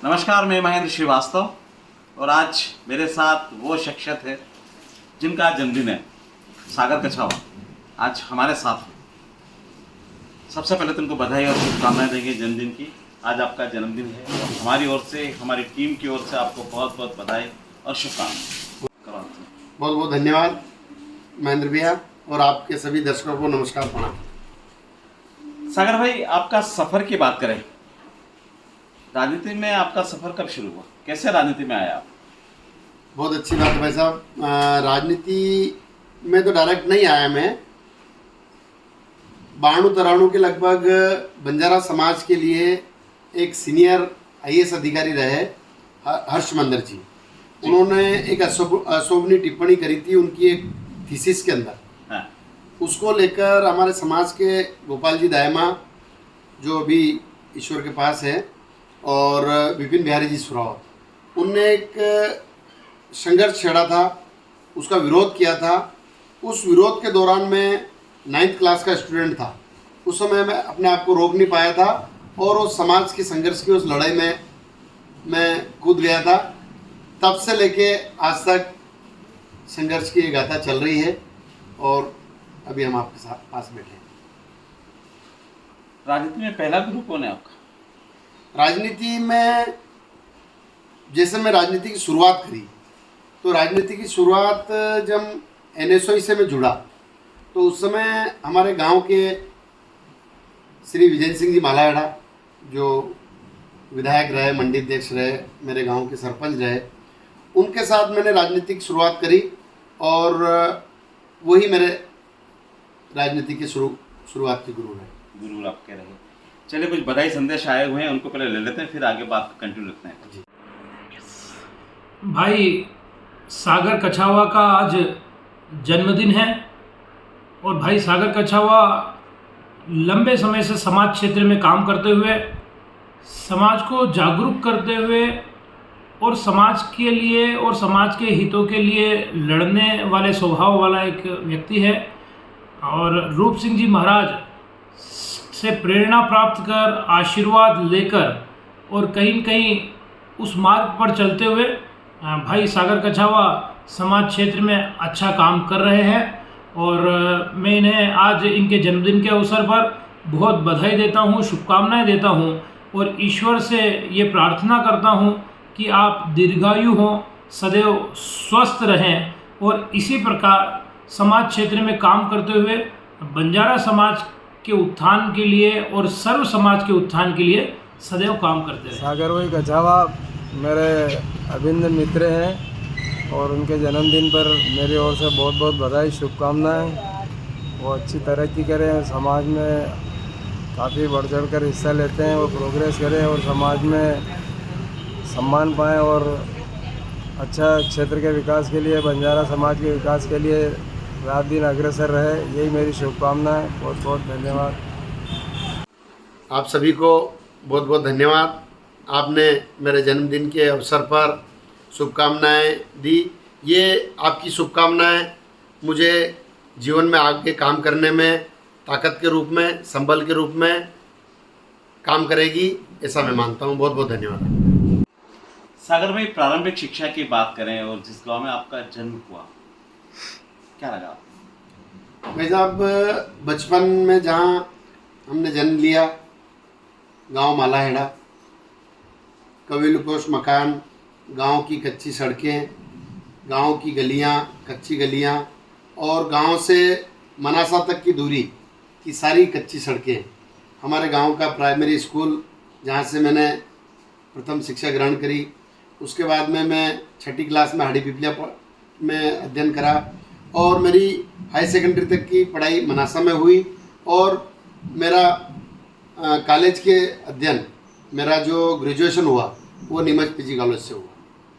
नमस्कार, मैं महेंद्र श्रीवास्तव और आज मेरे साथ वो शख्सियत है जिनका आज जन्मदिन है, सागर कछावा आज हमारे साथ है। सबसे पहले तो उनको बधाई और शुभकामनाएं देंगे जन्मदिन की। आज आपका जन्मदिन है और हमारी ओर से, हमारी टीम की ओर से आपको बहुत बहुत बधाई और शुभकामनाएं। बहुत बहुत धन्यवाद महेंद्र भैया और आपके सभी दर्शकों को नमस्कार प्रणाम। सागर भाई, आपका सफ़र की बात करें, राजनीति में आपका सफ़र कब शुरू हुआ, कैसे राजनीति में आया आप? बहुत अच्छी बात है भाई साहब। राजनीति में तो डायरेक्ट नहीं आया मैं। 92-93 के लगभग बंजारा समाज के लिए एक सीनियर IAS अधिकारी रहे हर्ष मंदर जी। उन्होंने एक अशोभनीय टिप्पणी करी थी उनकी एक थीसिस के अंदर। हाँ। उसको लेकर हमारे समाज के गोपाल जी दायमा, जो अभी ईश्वर के पास है, और विपिन बिहारी जी सुराव, उनने एक संघर्ष छेड़ा था, उसका विरोध किया था। उस विरोध के दौरान मैं 9th क्लास का स्टूडेंट था। उस समय मैं अपने आप को रोक नहीं पाया था और उस समाज के संघर्ष की उस लड़ाई में मैं कूद गया था। तब से लेके आज तक संघर्ष की गाथा चल रही है और अभी हम आपके साथ पास बैठे हैं। राजनीति में पहला गुरु कौन है आपका? राजनीति में जैसे मैं राजनीति की शुरुआत करी, तो राजनीति की शुरुआत जब NSOI से मैं जुड़ा तो उस समय हमारे गांव के श्री विजय सिंह जी मालाहेड़ा, जो विधायक रहे, मंडी अध्यक्ष रहे, मेरे गांव के सरपंच रहे, उनके साथ मैंने राजनीति की शुरुआत करी और वही मेरे राजनीति की शुरुआत के गुरु रहे। गुरु आप कह रहे हैं। चलिए, कुछ बधाई संदेश आए हुए हैं, उनको पहले ले लेते हैं, फिर आगे बात कंटिन्यू रखते हैं। जी भाई, सागर कछावा का आज जन्मदिन है और भाई सागर कछावा लंबे समय से समाज क्षेत्र में काम करते हुए, समाज को जागरूक करते हुए और समाज के लिए और समाज के हितों के लिए लड़ने वाले स्वभाव वाला एक व्यक्ति है। और रूप सिंह जी महाराज से प्रेरणा प्राप्त कर, आशीर्वाद लेकर और कहीं न कहीं उस मार्ग पर चलते हुए भाई सागर कछावा समाज क्षेत्र में अच्छा काम कर रहे हैं। और मैं इन्हें आज इनके जन्मदिन के अवसर पर बहुत बधाई देता हूँ, शुभकामनाएं देता हूँ और ईश्वर से ये प्रार्थना करता हूँ कि आप दीर्घायु हों, सदैव स्वस्थ रहें और इसी प्रकार समाज क्षेत्र में काम करते हुए बंजारा समाज के उत्थान के लिए और सर्व समाज के उत्थान के लिए सदैव काम करते रहे। सागर भाई कछावा मेरे अभिन्न मित्र हैं और उनके जन्मदिन पर मेरी ओर से बहुत बहुत बधाई, शुभकामनाएं। वो अच्छी तरक्की करें, समाज में काफ़ी बढ़ चढ़ कर हिस्सा लेते हैं, वो प्रोग्रेस करें और समाज में सम्मान पाएँ और अच्छा क्षेत्र के विकास के लिए, बंजारा समाज के विकास के लिए रात दिन अग्रसर रहे। यही मेरी शुभकामनाएं। बहुत बहुत धन्यवाद। आप सभी को बहुत बहुत धन्यवाद। आपने मेरे जन्मदिन के अवसर पर शुभकामनाएं दी। ये आपकी शुभकामनाएं मुझे जीवन में आगे काम करने में ताकत के रूप में, संबल के रूप में काम करेगी, ऐसा मैं मानता हूँ। बहुत बहुत धन्यवाद। सागर भाई, प्रारंभिक शिक्षा की बात करें और जिस गांव में आपका जन्म हुआ, क्या लगा आपको? भाई साहब, बचपन में जहाँ हमने जन्म लिया, गांव मालाहेड़ा, कबीलपोश मकान, गांव की कच्ची सड़कें, गांव की गलियां, कच्ची गलियां और गांव से मनासा तक की दूरी की सारी कच्ची सड़कें। हमारे गांव का प्राइमरी स्कूल, जहां से मैंने प्रथम शिक्षा ग्रहण करी। उसके बाद में मैं 6ठी क्लास में हाड़ी पिपलिया में अध्ययन करा और मेरी हाई सेकेंडरी तक की पढ़ाई मनासा में हुई और मेरा कॉलेज के अध्ययन, मेरा जो ग्रेजुएशन हुआ वो नीमच PG कॉलेज से हुआ।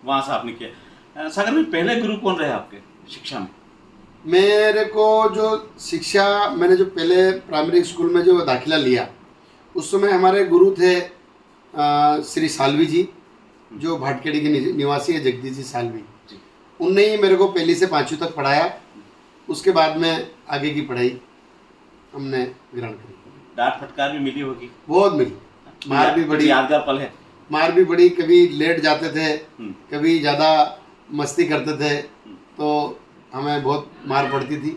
वहाँ से आपने किया। सागर में पहले गुरु कौन रहे आपके शिक्षा में? मेरे को जो शिक्षा, मैंने जो पहले प्राइमरी स्कूल में जो दाखिला लिया, उस समय हमारे गुरु थे श्री सालवी जी, जो भाटखेड़ी के निवासी है, जगदीश जी सालवी। उनने ही मेरे को 1ली से 5वीं तक पढ़ाया। उसके बाद में आगे की पढ़ाई हमने ग्रहण करी। डांट फटकार भी मिली होगी? बहुत मिली, मार भी बड़ी। यादगार पल है? मार भी पड़ी, कभी लेट जाते थे, कभी ज़्यादा मस्ती करते थे तो हमें बहुत मार पड़ती थी,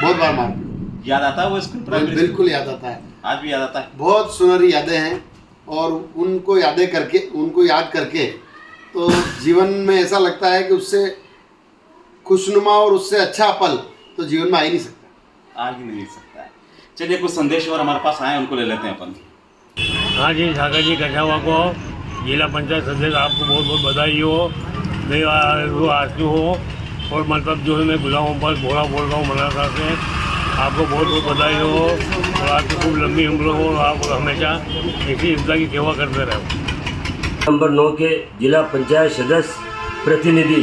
बहुत बार मार पड़ी। याद आता है वो स्कूल प्राइमरी स्कूल? बिल्कुल याद आता है, आज भी याद आता है। बहुत सुनहरी यादें हैं और उनको याद करके तो जीवन में ऐसा लगता है कि उससे खुशनुमा और उससे अच्छा पल तो जीवन में आ ही नहीं सकता। आ ही नहीं सकता है। चलिए कुछ संदेश और हमारे पास आए, उनको ले लेते हैं अपन। हाँ जी, सागर जी कछावा को जिला पंचायत सदस्य आपको बहुत बहुत बधाई हो, वो आरती हो। और मतलब जो है मैं गुलाम पर भोला बोल रहा हूँ मनासा से, आपको बहुत बहुत बधाई हो और आपकी खूब लंबी उम्र हो और आप हमेशा इसी जनता की सेवा करते रहो। नंबर 9 के जिला पंचायत सदस्य प्रतिनिधि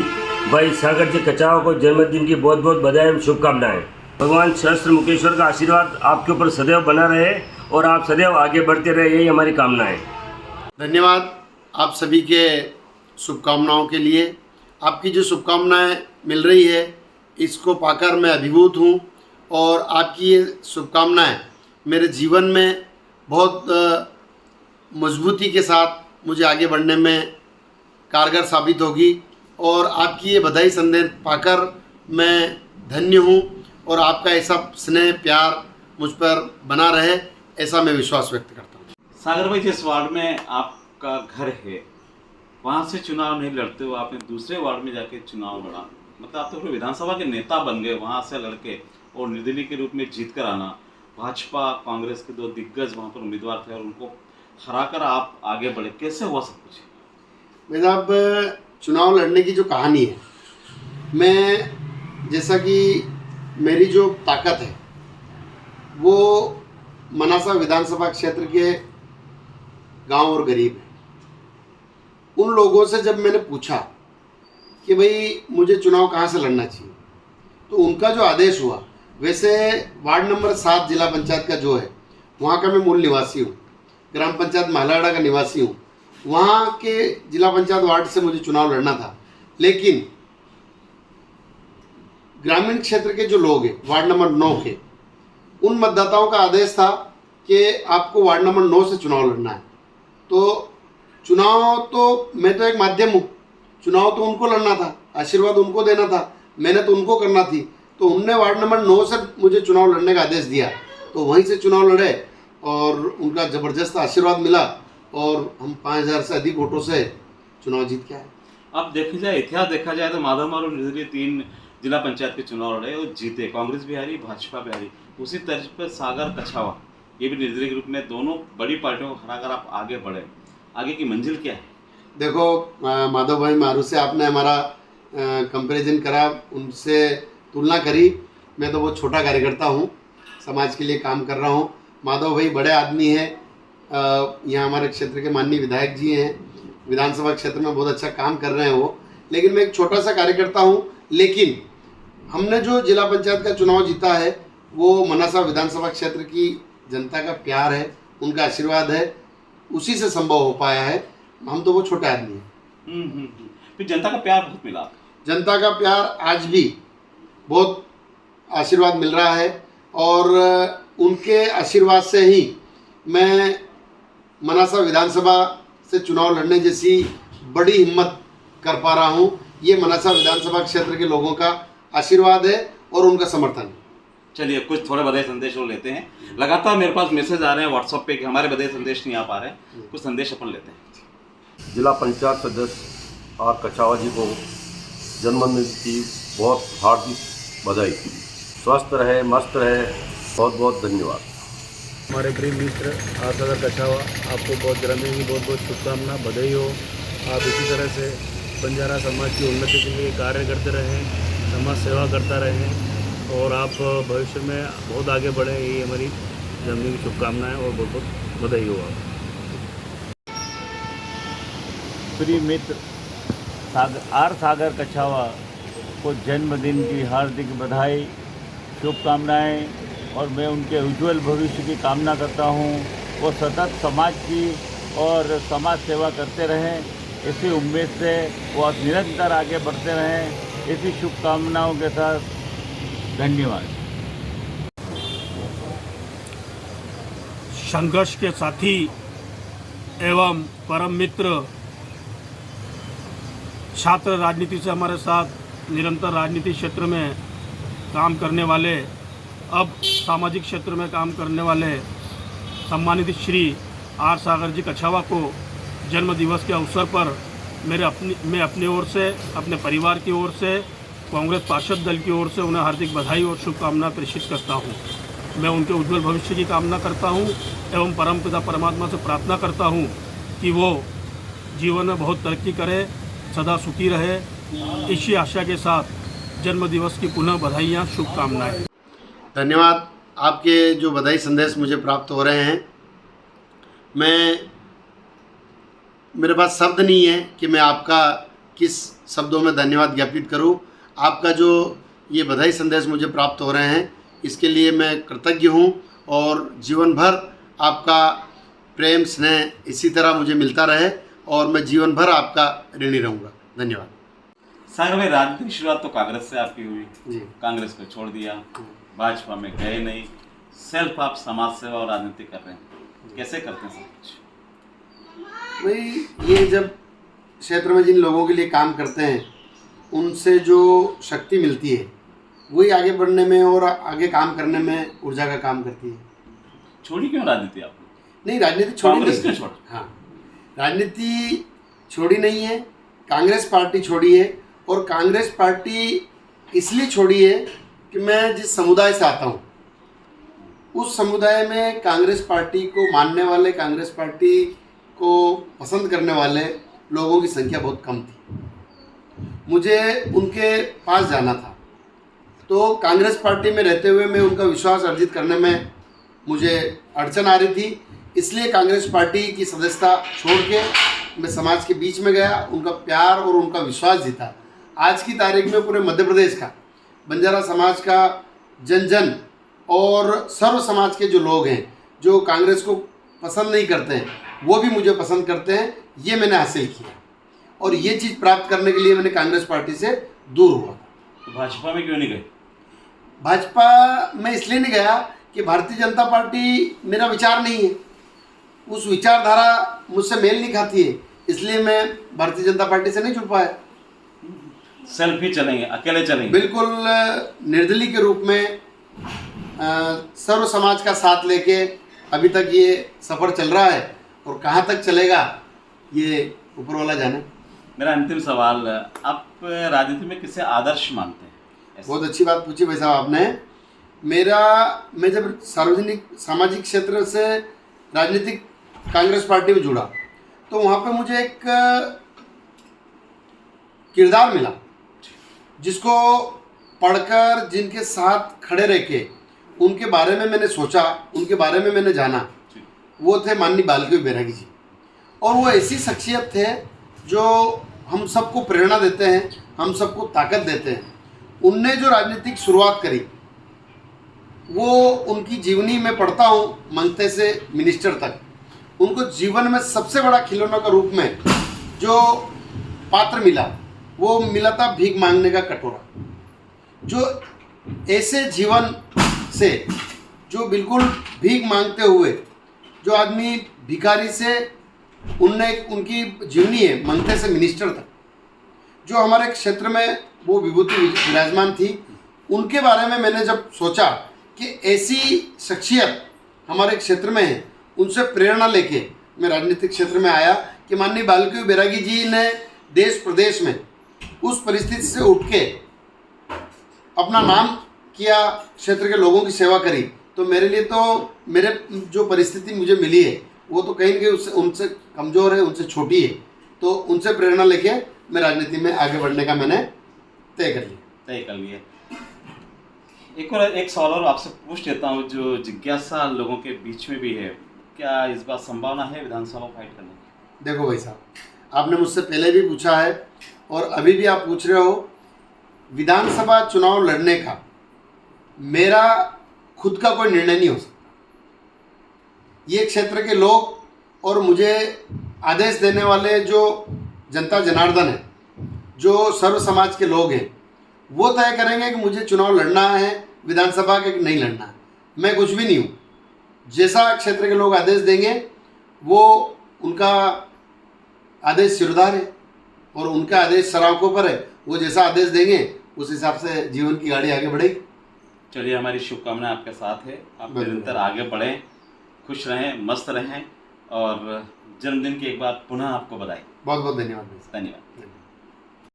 भाई सागर जी कछावा को जन्मदिन की बहुत बहुत बधाई एवं शुभकामनाएं। भगवान सहस्त्र मुकेश्वर का आशीर्वाद आपके ऊपर सदैव बना रहे और आप सदैव आगे बढ़ते रहे, यही हमारी कामनाएं। धन्यवाद आप सभी के शुभकामनाओं के लिए। आपकी जो शुभकामनाएं मिल रही है इसको पाकर मैं अभिभूत हूँ और आपकी ये शुभकामनाएं मेरे जीवन में बहुत मजबूती के साथ मुझे आगे बढ़ने में कारगर साबित होगी और आपकी ये बधाई संदेश पाकर मैं धन्य हूँ और आपका ऐसा स्नेह प्यार मुझ पर बना रहे, ऐसा मैं विश्वास व्यक्त करता हूँ। सागर भाई, जिस वार्ड में आपका घर है वहाँ से चुनाव नहीं लड़ते हो, आपने दूसरे वार्ड में जाके चुनाव लड़ा, मतलब आप तो विधानसभा के नेता बन गए वहाँ से लड़के और निर्दलीय के रूप में जीत कर आना। भाजपा कांग्रेस के 2 दिग्गज वहाँ पर उम्मीदवार थे और उनको हराकर आप आगे बढ़े, कैसे हुआ सब कुछ? मैं साहब, चुनाव लड़ने की जो कहानी है, मैं जैसा कि मेरी जो ताकत है वो मनासा विधानसभा क्षेत्र के गांव और गरीब है। उन लोगों से जब मैंने पूछा कि भाई मुझे चुनाव कहाँ से लड़ना चाहिए तो उनका जो आदेश हुआ, वैसे वार्ड नंबर 7 जिला पंचायत का जो है वहाँ का मैं मूल निवासी हूँ, ग्राम पंचायत महालाड़ा का निवासी हूँ। वहाँ के जिला पंचायत वार्ड से मुझे चुनाव लड़ना था, लेकिन ग्रामीण क्षेत्र के जो लोग हैं वार्ड नंबर 9 के, उन मतदाताओं का आदेश था कि आपको वार्ड नंबर 9 से चुनाव लड़ना है। तो चुनाव तो मैं तो एक माध्यम हूँ, चुनाव तो उनको लड़ना था, आशीर्वाद उनको देना था, मेहनत उनको करना थी। तो उनने वार्ड नंबर 9 से मुझे चुनाव लड़ने का आदेश दिया, तो वहीं से चुनाव लड़े और उनका ज़बरदस्त आशीर्वाद मिला और हम 5000 से अधिक वोटों से चुनाव जीत के आए। अब देखा जाए, इतिहास देखा जाए तो माधव और निर्दलीय 3 जिला पंचायत के चुनाव लड़े और जीते, कांग्रेस भी हारी, भाजपा भी हारी। उसी तर्ज पर सागर कछावा ये भी निर्दलीय के रूप में दोनों बड़ी पार्टियों को हराकर आप आगे बढ़े, आगे की मंजिल क्या है? देखो माधव भाई मारू से आपने हमारा कंपैरिजन करा, उनसे तुलना करी। मैं तो बहुत छोटा कार्यकर्ता हूँ, समाज के लिए काम कर रहा हूँ। माधव भाई बड़े आदमी हैं, यहाँ हमारे क्षेत्र के माननीय विधायक जी हैं, विधानसभा क्षेत्र में बहुत अच्छा काम कर रहे हैं वो, लेकिन मैं एक छोटा सा कार्यकर्ता हूँ। लेकिन हमने जो जिला पंचायत का चुनाव जीता है वो मनासा विधानसभा क्षेत्र की जनता का प्यार है, उनका आशीर्वाद है, उसी से संभव हो पाया है। हम तो वो छोटे आदमी हैं। फिर जनता का प्यार बहुत मिला, जनता का प्यार आज भी बहुत आशीर्वाद मिल रहा है और उनके आशीर्वाद से ही मैं मनासा विधानसभा से चुनाव लड़ने जैसी बड़ी हिम्मत कर पा रहा हूँ। ये मनासा विधानसभा क्षेत्र के लोगों का आशीर्वाद है और उनका समर्थन। चलिए कुछ थोड़े बधाई संदेश और लेते हैं। लगातार मेरे पास मैसेज आ रहे हैं व्हाट्सएप पे कि हमारे बधाई संदेश नहीं आ पा रहे, कुछ संदेश अपन लेते हैं। जिला पंचायत सदस्य आर कछावा जी को जन्मदिन की बहुत हार्दिक बधाई। स्वस्थ रहे, मस्त रहे, बहुत बहुत धन्यवाद। हमारे प्रिय मित्र आर सागर कछावा, आपको बहुत जन्मदिन की बहुत बहुत शुभकामना, बधाई हो। आप इसी तरह से बंजारा समाज की उन्नति के लिए कार्य करते रहें, समाज सेवा करता रहें और आप भविष्य में बहुत आगे बढ़ें, यही हमारी जन्मदिन की शुभकामनाएं और बहुत बहुत बधाई हो। आप प्रिय मित्र आर सागर कछावा को जन्मदिन की हार्दिक बधाई, शुभकामनाएं और मैं उनके उज्जवल भविष्य की कामना करता हूं। वो सतत समाज की और समाज सेवा करते रहें, इसी उम्मीद से वो निरंतर आगे बढ़ते रहें, इसी शुभकामनाओं के साथ धन्यवाद। संघर्ष के साथी एवं परम मित्र, छात्र राजनीति से हमारे साथ निरंतर राजनीति क्षेत्र में काम करने वाले, अब सामाजिक क्षेत्र में काम करने वाले सम्मानित श्री आर सागर जी कछावा को जन्म दिवस के अवसर पर मैं अपनी ओर से, अपने परिवार की ओर से, कांग्रेस पार्षद दल की ओर से उन्हें हार्दिक बधाई और शुभकामना प्रेषित करता हूं। मैं उनके उज्जवल भविष्य की कामना करता हूं एवं परमपिता परमात्मा से प्रार्थना करता हूं कि वो जीवन में बहुत तरक्की करे, सदा सुखी रहे। इसी आशा के साथ जन्म दिवस की पुनः बधाइयाँ, शुभकामनाएं। धन्यवाद। आपके जो बधाई संदेश मुझे प्राप्त हो रहे हैं, मेरे पास शब्द नहीं है कि मैं आपका किस शब्दों में धन्यवाद ज्ञापित करूं। आपका जो ये बधाई संदेश मुझे प्राप्त हो रहे हैं, इसके लिए मैं कृतज्ञ हूं और जीवन भर आपका प्रेम स्नेह इसी तरह मुझे मिलता रहे और मैं जीवन भर आपका ऋणी रहूँगा। धन्यवाद। सागर में राजनीतिक शुरुआत तो कांग्रेस से आपकी हुई जी। कांग्रेस को छोड़ दिया, भाजपा में गए नहीं, सेल्फ आप समाज सेवा और राजनीति कर रहे हैं, कैसे करते हैं सब कुछ? भाई, ये जब क्षेत्र में जिन लोगों के लिए काम करते हैं उनसे जो शक्ति मिलती है वही आगे बढ़ने में और आगे काम करने में ऊर्जा का काम करती है। छोड़ी क्यों राजनीति आपने? नहीं, राजनीति छोड़ी कांग्रेस नहीं। क्यों छोड़? हाँ, राजनीति छोड़ी नहीं है, कांग्रेस पार्टी छोड़ी है। और कांग्रेस पार्टी इसलिए छोड़ी है कि मैं जिस समुदाय से आता हूँ उस समुदाय में कांग्रेस पार्टी को मानने वाले, कांग्रेस पार्टी को पसंद करने वाले लोगों की संख्या बहुत कम थी। मुझे उनके पास जाना था, तो कांग्रेस पार्टी में रहते हुए मैं उनका विश्वास अर्जित करने में मुझे अड़चन आ रही थी। इसलिए कांग्रेस पार्टी की सदस्यता छोड़ के मैं समाज के बीच में गया, उनका प्यार और उनका विश्वास जीता। आज की तारीख में पूरे मध्य प्रदेश का, बंजारा समाज का जन जन और सर्व समाज के जो लोग हैं जो कांग्रेस को पसंद नहीं करते हैं, वो भी मुझे पसंद करते हैं। ये मैंने हासिल किया और ये चीज़ प्राप्त करने के लिए मैंने कांग्रेस पार्टी से दूर हुआ। तो भाजपा में क्यों नहीं गए? भाजपा में इसलिए नहीं गया कि भारतीय जनता पार्टी मेरा विचार नहीं है, उस विचारधारा मुझसे मेल नहीं खाती है, इसलिए मैं भारतीय जनता पार्टी से नहीं जुड़ पाया। सेल्फ ही चलेंगे, अकेले चलेंगे? बिल्कुल निर्दलीय के रूप में सर्व समाज का साथ लेके अभी तक ये सफ़र चल रहा है और कहाँ तक चलेगा ये ऊपर वाला जाने। मेरा अंतिम सवाल, आप राजनीति में किसे आदर्श मानते हैं? बहुत अच्छी बात पूछी भाई साहब आपने। मैं जब सार्वजनिक सामाजिक क्षेत्र से राजनीतिक कांग्रेस पार्टी में जुड़ा तो वहाँ पे मुझे एक किरदार मिला जिसको पढ़कर, जिनके साथ खड़े रह के उनके बारे में मैंने सोचा, उनके बारे में मैंने जाना। वो थे माननीय बालकृष्ण बैरागी जी। और वो ऐसी शख्सियत थे जो हम सबको प्रेरणा देते हैं, हम सबको ताकत देते हैं। उनने जो राजनीतिक शुरुआत करी वो उनकी जीवनी में पढ़ता हूँ, मंगते से मिनिस्टर तक। उनको जीवन में सबसे बड़ा खिलौना का रूप में जो पात्र मिला वो मिला था भीख मांगने का कटोरा। जो ऐसे जीवन से, जो बिल्कुल भीख मांगते हुए, जो आदमी भिखारी से उनकी जीवनी है मंगते से मिनिस्टर तक, जो हमारे क्षेत्र में वो विभूति विराजमान थी, उनके बारे में मैंने जब सोचा कि ऐसी शख्सियत हमारे क्षेत्र में है, उनसे प्रेरणा लेके मैं राजनीतिक क्षेत्र में आया कि माननीय बालकृष्ण बैरागी जी ने देश प्रदेश में उस परिस्थिति से उठ के अपना नाम किया, क्षेत्र के लोगों की सेवा करी। तो मेरे लिए तो मेरे जो परिस्थिति मुझे मिली है वो तो कहीं ना कहीं उनसे कमज़ोर है, उनसे छोटी है। तो उनसे प्रेरणा लेके मैं राजनीति में आगे बढ़ने का मैंने तय कर लिया। एक सवाल और आपसे पूछ लेता हूँ, जो जिज्ञासा लोगों के बीच में भी है, क्या इस बार संभावना है विधानसभा फाइट करने की? देखो भाई साहब, आपने मुझसे पहले भी पूछा है और अभी भी आप पूछ रहे हो। विधानसभा चुनाव लड़ने का मेरा खुद का कोई निर्णय नहीं हो सकता। ये क्षेत्र के लोग और मुझे आदेश देने वाले जो जनता जनार्दन है, जो सर्व समाज के लोग हैं, वो तय करेंगे कि मुझे चुनाव लड़ना है विधानसभा के, नहीं लड़ना है। मैं कुछ भी नहीं हूँ। जैसा क्षेत्र के लोग आदेश देंगे वो उनका आदेश सिरदार है और उनका आदेश सराखों पर है। वो जैसा आदेश देंगे उस हिसाब से जीवन की गाड़ी आगे बढ़ेगी। चलिए, हमारी शुभकामनाएं आपके साथ है। आप बिल्कुल। निरंतर आगे बढ़ें, खुश रहें, मस्त रहें, और जन्मदिन की एक बार पुनः आपको बधाई। बहुत बहुत धन्यवाद। धन्यवाद।